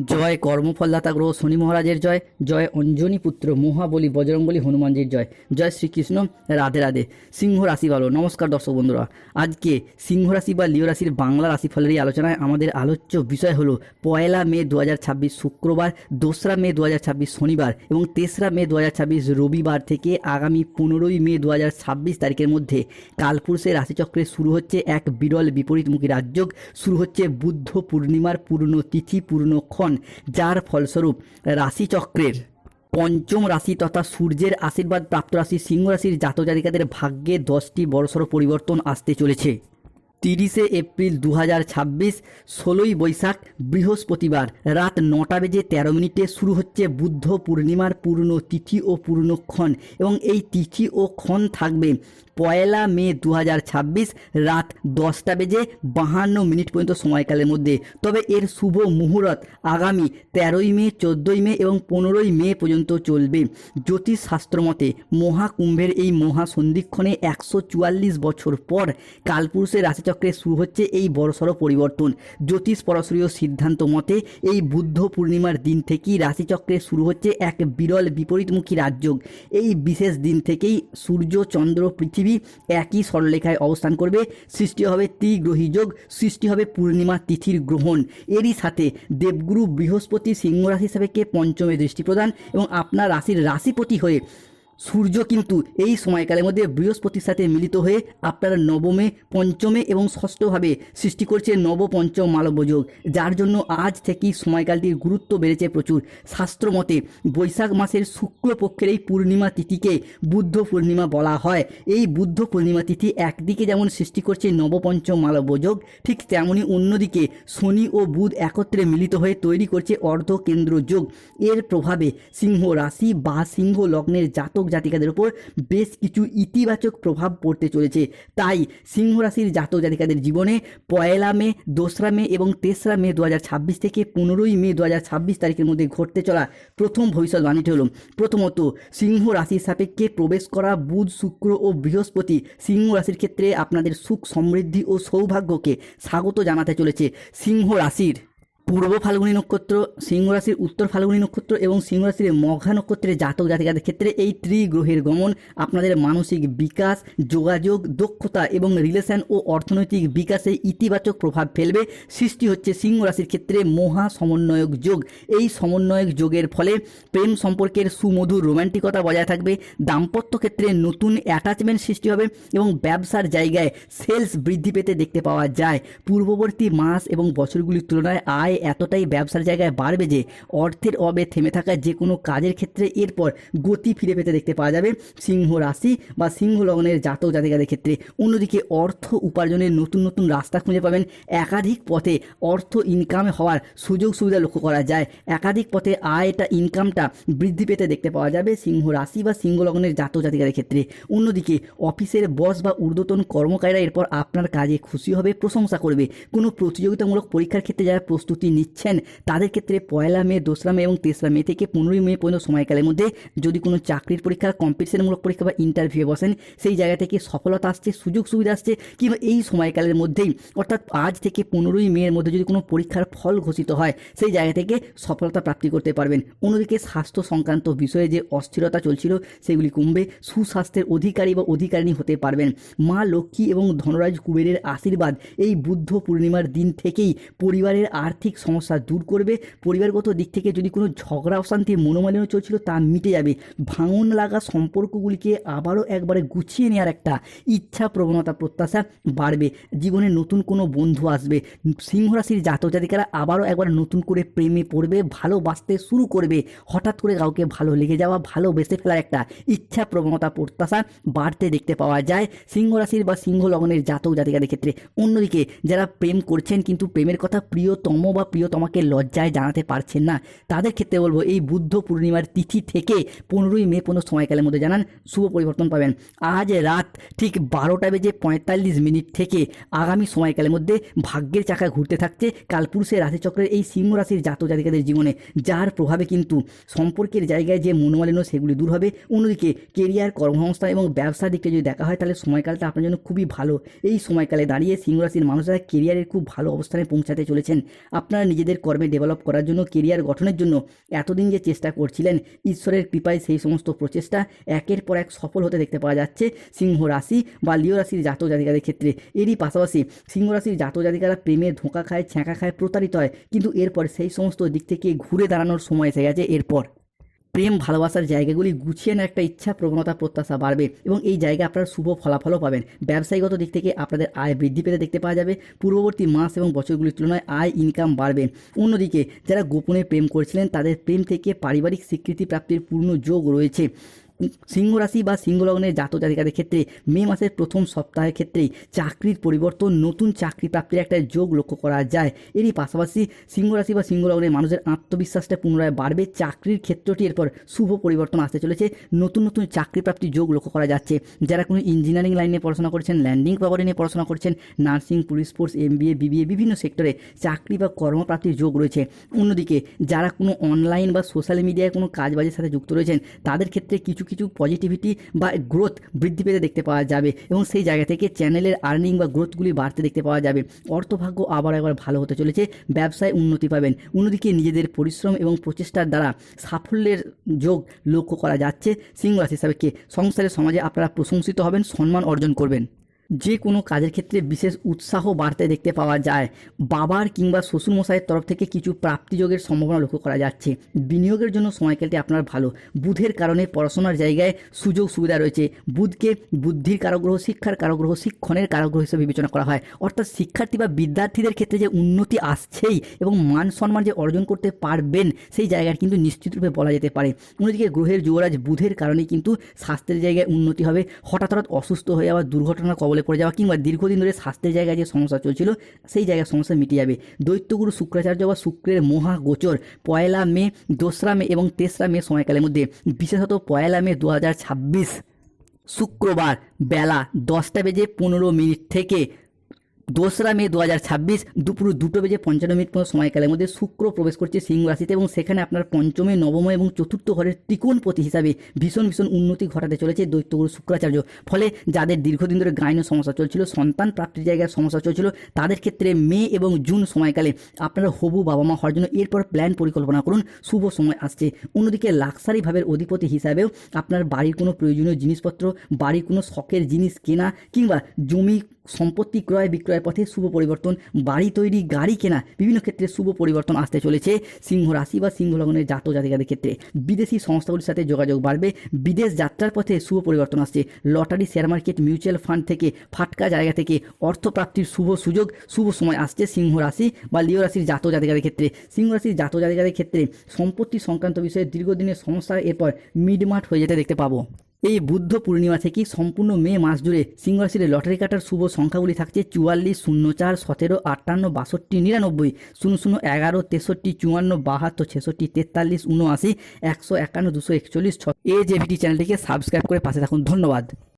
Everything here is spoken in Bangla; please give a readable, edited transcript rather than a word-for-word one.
জয় কর্মফলদাতা গ্রহ শনি মহারাজের জয়, জয় অঞ্জনী পুত্র মহাবলী বজরংবলী হনুমানজির জয়, জয় শ্রীকৃষ্ণ। রাধে রাধে। সিংহ রাশি ভালো। নমস্কার দর্শক বন্ধুরা, আজকে সিংহ রাশি বা লিও রাশির বাংলা রাশিফলের এই আলোচনায় আমাদের আলোচ্য বিষয় হলো 1 মে 2026 শুক্রবার, 2 মে 2026 শনিবার এবং 3 মে 2026 রবিবার থেকে আগামী 15 মে 2026 তারিখের মধ্যে কালপুরুষের রাশিচক্রে শুরু হচ্ছে এক বিরল বিপরীতমুখী রাজযোগ। শুরু হচ্ছে বুদ্ধ পূর্ণিমার পূর্ণ তিথি পূর্ণক্ষণ, যার ফলস্বরূপ রাশিচক্রের পঞ্চম রাশি তথা সূর্যের আশীর্বাদ প্রাপ্ত রাশি সিংহ রাশির জাতক জাতিকাদের ভাগ্যে 10টি বড়সড় পরিবর্তন আসতে চলেছে। 30 এপ্রিল 2026 16 বৈশাখ বৃহস্পতিবার রাত 9:13 শুরু হচ্ছে বুদ্ধ পূর্ণিমার পূর্ণ তিথি ও পূর্ণক্ষণ এবং এই তিথি ও ক্ষণ থাকবে 1 মে 2026 রাত 10:52 পর্যন্ত সময়কালের মধ্যে। তবে এর শুভ মুহূর্ত আগামী 13 মে 14 মে এবং 15 মে পর্যন্ত চলবে। জ্যোতিষ শাস্ত্র মতে মহাকুম্ভের এই মহাসন্ধিক্ষণে 144 বছর পর কালপুরুষের রাশিচক্রে শুরু হচ্ছে এই বড়সড় পরিবর্তন। জ্যোতিষ পরশরীয় সিদ্ধান্ত মতে এই বুদ্ধ পূর্ণিমার দিন থেকেই রাশিচক্রে শুরু হচ্ছে এক বিরল বিপরীতমুখী রাজযোগ। এই বিশেষ দিন থেকেই সূর্য চন্দ্র পৃথিবী একই সরলরেখায় অবস্থান করবে, সৃষ্টি হবে ত্রিগ্রহী যোগ, সৃষ্টি হবে পূর্ণিমা তিথির গ্রহণ। এরই সাথে দেবগুরু বৃহস্পতি সিংহ রাশি সাপেক্ষে পঞ্চমে দৃষ্টি প্রদান এবং আপনার রাশির রাশিপতি হয়ে সূর্য কিন্তু এই সময়কালের মধ্যে বৃহস্পতির সাথে মিলিত হয়ে আপনার নবমে পঞ্চমে এবং ষষ্ঠভাবে সৃষ্টি করছে নব পঞ্চম মালব্য যোগ, যার জন্য আজ থেকেই সময়কালটির গুরুত্ব বেড়েছে প্রচুর। শাস্ত্র মতে বৈশাখ মাসের শুক্লপক্ষের এই পূর্ণিমা তিথিকে বুদ্ধ পূর্ণিমা বলা হয়। এই বুদ্ধ পূর্ণিমা তিথি একদিকে যেমন সৃষ্টি করছে নবপঞ্চম মালব্য যোগ, ঠিক তেমনি অন্যদিকে শনি ও বুধ একত্রে মিলিত হয়ে তৈরি করছে অর্ধকেন্দ্র যোগ। এর প্রভাবে সিংহ রাশি বা সিংহ লগ্নের জাতক জাতিকাদের উপর বেশ কিছু ইতিবাচক প্রভাব পড়তে চলেছে। তাই সিংহ রাশির জাতক জাতিকাদের জীবনে 1 মে 2 মে এবং 3 মে 2026 থেকে 15 মে 2026 তারিখের মধ্যে ঘটতে চলা প্রথম ভবিষ্যৎবাণীটি হলো, প্রথমত সিংহ রাশির সাপেক্ষে প্রবেশ করা বুধ শুক্র ও বৃহস্পতি সিংহ রাশির ক্ষেত্রে আপনাদের সুখ সমৃদ্ধি ও সৌভাগ্যকে স্বাগত জানাতে চলেছে। সিংহ রাশির পূর্ব ফাল্গুনী নক্ষত্র, সিংহ রাশির উত্তর ফাল্গুনী নক্ষত্র এবং সিংহ রাশির মঘা নক্ষত্রের জাতক জাতিকাদের ক্ষেত্রে এই ত্রিগ্রহের গমন আপনাদের মানসিক বিকাশ, যোগাযোগ, দক্ষতা এবং রিলেশন ও অর্থনৈতিক বিকাশে ইতিবাচক প্রভাব ফেলবে। সৃষ্টি হচ্ছে সিংহ রাশির ক্ষেত্রে মহা সমন্বয়ক যোগ। এই সমন্বয়ক যোগের ফলে প্রেম সম্পর্কের সুমধুর রোম্যান্টিকতা বজায় থাকবে, দাম্পত্য ক্ষেত্রে নতুন অ্যাটাচমেন্ট সৃষ্টি হবে এবং ব্যবসার জায়গায় সেলস বৃদ্ধি পেতে দেখতে পাওয়া যায়। পূর্ববর্তী মাস এবং বছরগুলির তুলনায় আয় এতটাই ব্যবসার জায়গায় বাড়বে যে অর্থের অভাবে থেমে থাকা যে কোনো কাজের ক্ষেত্রে এরপর গতি ফিরে পেতে দেখতে পাওয়া যাবে সিংহ রাশি বা সিংহ লগ্নের জাতক জাতিকাদের ক্ষেত্রে। অন্যদিকে অর্থ উপার্জনের নতুন নতুন রাস্তা খুঁজে পাবেন। একাধিক পথে অর্থ ইনকাম হওয়ার সুযোগ সুবিধা লক্ষ্য করা যায়। একাধিক পথে আয়টা ইনকামটা বৃদ্ধি পেতে দেখতে পাওয়া যাবে সিংহ রাশি বা সিংহ লগ্নের জাতক জাতিকাদের ক্ষেত্রে। অন্যদিকে অফিসের বস বা ঊর্ধ্বতন কর্মকারীরা এরপর আপনার কাজে খুশি হবে, প্রশংসা করবে। কোনো প্রতিযোগিতামূলক পরীক্ষার ক্ষেত্রে যারা প্রস্তুতি নিচ্ছেন তাদের ক্ষেত্রে 1 মে 2 মে এবং 3 মে থেকে 15 মে পর্যন্ত সময়কালের মধ্যে যদি কোনো চাকরির পরীক্ষা, কম্পিটিশনমূলক পরীক্ষা বা ইন্টারভিউ বসেন, সেই জায়গা থেকে সফলতা আসছে, সুযোগ সুবিধা আসছে, কিংবা এই সময়কালের মধ্যেই অর্থাৎ আজ থেকে 15 মের মধ্যে যদি কোনো পরীক্ষার ফল ঘোষিত হয় সেই জায়গা থেকে সফলতা প্রাপ্তি করতে পারবেন। অন্যদিকে স্বাস্থ্য সংক্রান্ত বিষয়ে যে অস্থিরতা চলছিল সেগুলি কমবে, সুস্বাস্থ্যের অধিকারী বা অধিকারিণী হতে পারবেন। মা লক্ষ্মী এবং ধনরাজ কুবেরের আশীর্বাদ এই বুদ্ধ পূর্ণিমার দিন থেকেই পরিবারের আর্থিক সমস্যা দূর করবে। পরিবারগত দিক থেকে যদি কোনো ঝগড়া অশান্তি মনোমালিন্য চলছিল তা মিটে যাবে। ভাঙন লাগা সম্পর্কগুলিকে আবারও একবারে গুছিয়ে নেওয়ার একটা ইচ্ছা প্রবণতা প্রত্যাশা বাড়বে। জীবনে নতুন কোনো বন্ধু আসবে। সিংহ রাশির জাতক জাতিকারা আবারও একবার নতুন করে প্রেমে পড়বে, ভালোবাসতে শুরু করবে। হঠাৎ করে কাউকে ভালো লেগে যাওয়া, ভালোবেসে ফেলার একটা ইচ্ছা প্রবণতা প্রত্যাশা বাড়তে দেখতে পাওয়া যায় সিংহ রাশির বা সিংহ লগ্নের জাতক জাতিকাদের ক্ষেত্রে। অন্যদিকে যারা প্রেম করছেন কিন্তু প্রেমের কথা প্রিয়তম বা প্রিয়তমাকে লজ্জায় জানাতে পারছেন না, তাদের ক্ষেত্রে বলবো এই বুদ্ধ পূর্ণিমার তিথি থেকে 15 মে পর্যন্ত সময়কালের মধ্যে জানান শুভ পরিবর্তন পাবেন। আজ রাত ঠিক 12:45 থেকে আগামী সময়কালের মধ্যে ভাগ্যের চাকা ঘুরতে থাকছে কালপুরুষের রাশিচক্রের এই সিংহ রাশির জাতক জাতিকাদের জীবনে, যার প্রভাবে কিন্তু সম্পর্কের জায়গায় যে মনোমালিন্য সেগুলি দূর হবে। অন্যদিকে কেরিয়ার, কর্মসংস্থান এবং ব্যবসার দিকটা যদি দেখা হয় তাহলে সময়কালটা আপনার জন্য খুবই ভালো। এই সময়কালে দাঁড়িয়ে সিংহ রাশির মানুষেরা কেরিয়ারের খুব ভালো অবস্থানে পৌঁছাতে চলেছেন। আপনার আপনারা নিজেদের কর্মে ডেভেলপ করার জন্য, কেরিয়ার গঠনের জন্য এতদিন যে চেষ্টা করছিলেন, ঈশ্বরের কৃপায় সেই সমস্ত প্রচেষ্টা একের পর এক সফল হতে দেখতে পাওয়া যাচ্ছে সিংহ রাশি বা লিও রাশির জাতক জাতিকাদের ক্ষেত্রে। এরই পাশাপাশি সিংহ রাশির জাতক জাতিকারা প্রেমে ধোঁকা খায়, ছ্যাঁকা খায়, প্রতারিত হয়, কিন্তু এরপর সেই সমস্ত দিক থেকে ঘুরে দাঁড়ানোর সময় এসে গেছে। এরপর প্রেম ভালোবাসার জায়গাগুলি গুছিয়ে নেওয়ার একটা ইচ্ছা, প্রবণতা, প্রত্যাশা বাড়বে এবং এই জায়গায় আপনারা শুভ ফলাফলও পাবেন। ব্যবসায়িকগত দিক থেকে আপনাদের আয় বৃদ্ধি পেতে দেখতে পাওয়া যাবে। পূর্ববর্তী মাস এবং বছরগুলির তুলনায় আয় ইনকাম বাড়বে। অন্যদিকে যারা গোপনে প্রেম করছিলেন তাদের প্রেম থেকে পারিবারিক স্বীকৃতি প্রাপ্তির পূর্ণ যোগ রয়েছে। সিংহ রাশি বা সিংহ লগ্নের জাতক জাতিকাদের ক্ষেত্রে মে মাসের প্রথম সপ্তাহের ক্ষেত্রেই চাকরির পরিবর্তন, নতুন চাকরি প্রাপ্তির একটা যোগ লক্ষ্য করা যায়। এরই পাশাপাশি সিংহ রাশি বা সিংহ লগ্নের মানুষের আত্মবিশ্বাসটা পুনরায় বাড়বে। চাকরির ক্ষেত্রটি এরপর শুভ পরিবর্তন আসতে চলেছে। নতুন নতুন চাকরি প্রাপ্তির যোগ লক্ষ্য করা যাচ্ছে। যারা কোনো ইঞ্জিনিয়ারিং লাইনে পড়াশোনা করছেন, ল্যান্ডিং প্রপার্টি নিয়ে পড়াশোনা করছেন, nursing, police force, MBA, BBA বিভিন্ন সেক্টরে চাকরি বা কর্মপ্রাপ্তির যোগ রয়েছে। অন্যদিকে যারা কোনো অনলাইন বা সোশ্যাল মিডিয়ায় কোনো কাজবাজের সাথে যুক্ত রয়েছেন তাদের ক্ষেত্রে কিছু পজিটিভিটি বা গ্রোথ বৃদ্ধি পেতে দেখতে পাওয়া যাবে এবং সেই জায়গা থেকে চ্যানেলের আর্নিং বা গ্রোথগুলি বাড়তে দেখতে পাওয়া যাবে। অর্থভাগ্য আবার একবার ভালো হতে চলেছে, ব্যবসায় উন্নতি পাবেন। অন্যদিকে নিজেদের পরিশ্রম এবং প্রচেষ্টার দ্বারা সাফল্যের যোগ লক্ষ্য করা যাচ্ছে। সিংহ রাশি হিসাবে সংসারের সমাজে আপনারা প্রশংসিত হবেন, সম্মান অর্জন করবেন। যে কোনো কাজের ক্ষেত্রে বিশেষ উৎসাহ বাড়তে দেখতে পাওয়া যায়। বাবার কিংবা শ্বশুরমশাইয়ের তরফ থেকে কিছু প্রাপ্তিযোগের সম্ভাবনা লক্ষ্য করা যাচ্ছে। বিনিয়োগের জন্য সময়কালটি আপনার ভালো। বুধের কারণে পড়াশোনার জায়গায় সুযোগ সুবিধা রয়েছে। বুধকে বুদ্ধির কারগ্রহ, শিক্ষার কারগ্রহ, শিক্ষণের কারগ্রহ হিসেবে বিবেচনা করা হয়। অর্থাৎ শিক্ষার্থী বা বিদ্যার্থীদের ক্ষেত্রে যে উন্নতি আসছেই এবং মান সম্মান যে অর্জন করতে পারবেন সেই জায়গায় কিন্তু নিশ্চিতরূপে বলা যেতে পারে। অন্যদিকে গ্রহের যুবরাজ বুধের কারণেই কিন্তু স্বাস্থ্যের জায়গায় উন্নতি হবে। হঠাৎ অসুস্থ হয়ে যাওয়া, দুর্ঘটনার কবলে পড়ে যাওয়া কিংবা দীর্ঘদিন ধরে স্বাস্থ্যের জায়গায় যে সমস্যা চলছিল সেই জায়গায় সমস্যা মিটে যাবে। দৈত্যগুরু শুক্রাচার্য বা শুক্রের মহাগোচর 1 মে, 2 মে এবং 3 মে সময়কালের মধ্যে, বিশেষত 1 মে 2026 শুক্রবার বেলা 10:15 থেকে 2 মে 2026 দুপুর 2:55 পর্যন্ত সময়কালের মধ্যে শুক্র প্রবেশ করছে সিংহ রাশিতে এবং সেখানে আপনার পঞ্চমে, নবম এবং চতুর্থ ঘরের ত্রিকোণপতি হিসাবে ভীষণ উন্নতি ঘটাতে চলেছে দৈত্যগুরু শুক্রাচার্য। ফলে যাদের দীর্ঘদিন ধরে গাইনো সমস্যা চলছিল, সন্তান প্রাপ্তির জায়গায় সমস্যা চলছিল, তাদের ক্ষেত্রে মে এবং জুন সময়কালে আপনারা হবু বাবা মা হওয়ার জন্য এরপর প্ল্যান পরিকল্পনা করুন, শুভ সময় আসছে। অন্যদিকে লাক্সারি ভাবের অধিপতি হিসাবেও আপনার বাড়ির কোনো প্রয়োজনীয় জিনিসপত্র, বাড়ির কোনো শখের জিনিস কেনা কিংবা জমি সম্পত্তি ক্রয় বিক্রয়ের পথে শুভ পরিবর্তন, বাড়ি তৈরি, গাড়ি কেনা, বিভিন্ন ক্ষেত্রে শুভ পরিবর্তন আসতে চলেছে সিংহ রাশি বা সিংহ লগ্নের জাতক জাতিকাদের ক্ষেত্রে। বিদেশি সংস্থাগুলির সাথে যোগাযোগ বাড়বে। বিদেশ যাত্রার পথে শুভ পরিবর্তন আসছে। Lottery, share market, mutual fund থেকে, ফাটকা জায়গা থেকে অর্থপ্রাপ্তির শুভ সুযোগ, শুভ সময় আসছে সিংহ রাশি বা লিও রাশির জাতক জাতিকাদের ক্ষেত্রে। সিংহ রাশির জাতক জাতিকাদের ক্ষেত্রে সম্পত্তি সংক্রান্ত বিষয়ে দীর্ঘদিনের সমস্যা এরপর মিটমাট হয়ে যেতে দেখতে পাবো। এই বুদ্ধ পূর্ণিমা থেকেই সম্পূর্ণ মে মাস জুড়ে সিংহ রাশির লটারি কাটার শুভ সংখ্যাগুলি থাকছে 44, 04, 17, 58, 62, 99, 00, 11, 63, 54, 72, 66, 43, 79, 151, 241, AJVT চ্যানেলটিকে সাবস্ক্রাইব করে পাশে থাকুন। ধন্যবাদ।